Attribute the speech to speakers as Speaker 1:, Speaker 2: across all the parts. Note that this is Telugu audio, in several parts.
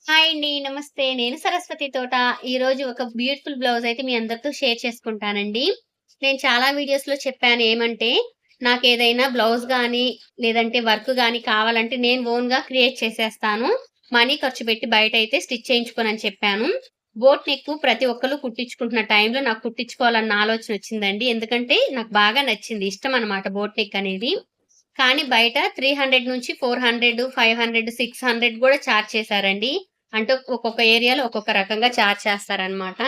Speaker 1: హాయ్ అండి. నమస్తే. నేను సరస్వతి తోట. ఈరోజు ఒక బ్యూటిఫుల్ బ్లౌజ్ అయితే మీ అందరితో షేర్ చేసుకుంటానండి. నేను చాలా వీడియోస్‌లో చెప్పాను ఏమంటే, నాకేదైనా బ్లౌజ్ గానీ, లేదంటే వర్క్ గానీ కావాలంటే నేను ఓన్‌గా క్రియేట్ చేసేస్తాను. మనీ ఖర్చు పెట్టి బయటైతే స్టిచ్ చేయించుకోనని చెప్పాను. బోట్ నెక్ ప్రతి ఒక్కళ్ళు కుట్టించుకుంటున్న టైంలో నాకు కుట్టించుకోవాలన్న ఆలోచన వచ్చిందండి. ఎందుకంటే నాకు బాగా నచ్చింది. ఇష్టమనమాట బోట్ నెక్ అనేది. కానీ బయట 300 నుంచి 400, 500, 600 గూడా చార్జ్ చేశారండి. అంటే ఒక్కొక్క ఏరియాలో ఒక్కొక్క రకంగా చార్జ్ చేస్తారనమాట.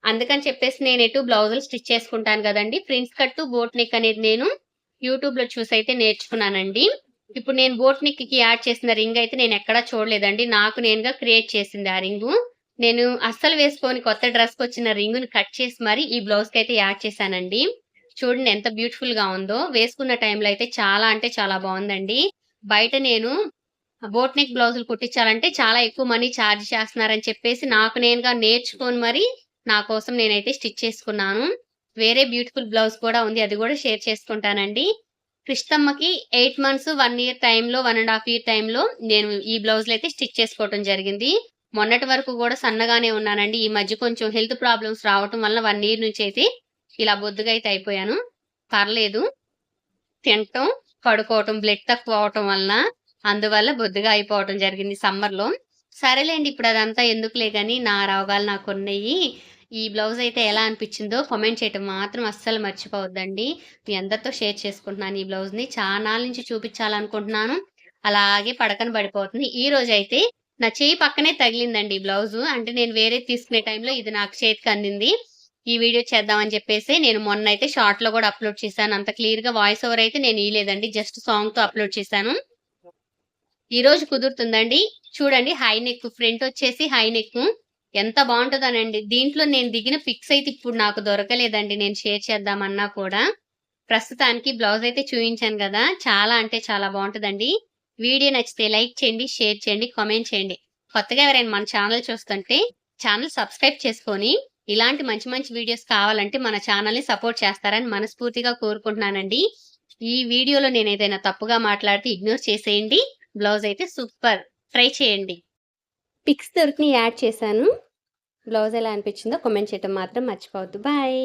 Speaker 1: అందుకని చెప్పేసి నేనెటు బ్లౌజులు స్టిచ్ చేసుకుంటాను గదండీ! ప్రిన్స్ కట్టు, బోట్ నెక్ అనేది నేను యూట్యూబ్‌లో చూసైతే నేర్చుకున్నానండి. ఇప్పుడు నేను బోట్ నెక్‌కి యాడ్ చేసిన రింగ్ అయితే నేనెక్కడా చూడలేదండి. నాకు నేనుగా క్రియేట్ చేసింది ఆ రింగు. నేను అస్సలు వేసుకోని కొత్త డ్రెస్‌కొచ్చిన రింగుని కట్ చేసి మరి ఈ బ్లౌజ్‌కైతే యాడ్ చేశానండి. చూడండి ఎంత బ్యూటిఫుల్‌గా ఉందో. వేసుకున్న టైంలో అయితే చాలా అంటే చాలా బావుందండి. బయట నేను బోట్ నెక్ బ్లౌజులు కుట్టించాలంటే చాలా ఎక్కువ మనీ చార్జ్ చేస్తున్నారని చెప్పేసి నాకు నేనుగా నేర్చుకొని మరి నా కోసం నేనైతే స్టిచ్ చేసుకున్నాను. వేరే బ్యూటిఫుల్ బ్లౌజ్ కూడా ఉంది. అది గూడా షేర్ చేసుకుంటానండి. క్రిష్టమ్మకి 8 మంత్స్, 1 ఇయర్ టైంలో, 1 ½ ఇయర్ టైంలో నేను ఈ బ్లౌజులైతే స్టిచ్ చేసుకోవటం జరిగింది. మొన్నటి వరకు గూడా సన్నగానే ఉన్నానండి. ఈ మధ్య కొంచెం హెల్త్ ప్రాబ్లమ్స్ రావటం వల్ల 1 ఇయర్ నుంచయితే ఇలా బొద్దుగా అయితే అయిపోయాను. పర్లేదు. తినటం, పడుకోవటం, బ్లడ్ తక్కువ అవ్వటం వలన, అందువల్ల బొద్దుగా అయిపోవటం జరిగింది సమ్మర్‌లో. సరేలెండి ఇప్పుడదంతా ఎందుకులే గాని, నా రోగాలు నాకున్నయి. ఈ బ్లౌజ్ అయితే ఎలా అనిపిచ్చిందో కామెంట్ చేయటం మాత్రం అస్సలు మర్చిపోవద్దండి. మీ అందరితో షేర్ చేసుకుంటున్నాను ఈ బ్లౌజ్‌ని. చానాళ్ళ నుంచి చూపిచ్చాలనుకుంటున్నాను. అలాగే పడకన పడిపోతుంది. ఈరోజైతే నా చెయ్యి పక్కనే తగిలిందండి ఈ బ్లౌజు. అంటే నేను వేరేది తీసుకునే టైంలో ఇది నాకు చేతికందింది. ఈ వీడియో చేద్దామని చెప్పేసి నేను మొన్నైతే షార్ట్‌లో గూడా అప్‌లోడ్ చేశాను. అంత క్లియర్‌గా వాయిస్ ఓవర్ అయితే నేను ఇయలేదండి. జస్ట్ సాంగ్‌తో అప్‌లోడ్ చేశాను. ఈరోజు కుదురుతుందండి. చూడండి హై నెక్ ఫ్రంట్ వచ్చేసి హై నెక్ ఎంత బావుంటదోనండి. దీంట్లో నేను దిగిన పిక్స్ అయితే ఇప్పుడు నాకు దొరకలేదండి. నేను షేర్ చేద్దామన్నా కూడా. ప్రస్తుతానికి బ్లౌజ్ అయితే చూయించాను గదా! చాలా అంటే చాలా బావుంటదండి. వీడియో నచ్చితే లైక్ చేయండి, షేర్ చేయండి, కామెంట్ చేయండి. కొత్తగా ఎవరైనా మన ఛానల్ చూస్తుంటే ఛానల్ సబ్స్క్రైబ్ చేసుకొని, ఇలాంటి మంచి మంచి వీడియోస్ కావాలంటే మన ఛానల్‌ని సపోర్ట్ చేస్తారని మనస్ఫూర్తిగా కోరుకుంటున్నానండి. ఈ వీడియోలో నేనేదైనా తప్పుగా మాట్లాడితే ఇగ్నోర్ చేసేయండి. బ్లౌజ్ అయితే సూపర్. ట్రై చేయండి. పిక్స్ దొరికినయి యాడ్ చేశాను. బ్లౌజ్ ఎలా అనిపించిందో కామెంట్ చేయటం మాత్రం మర్చిపోవద్దు. బాయ్.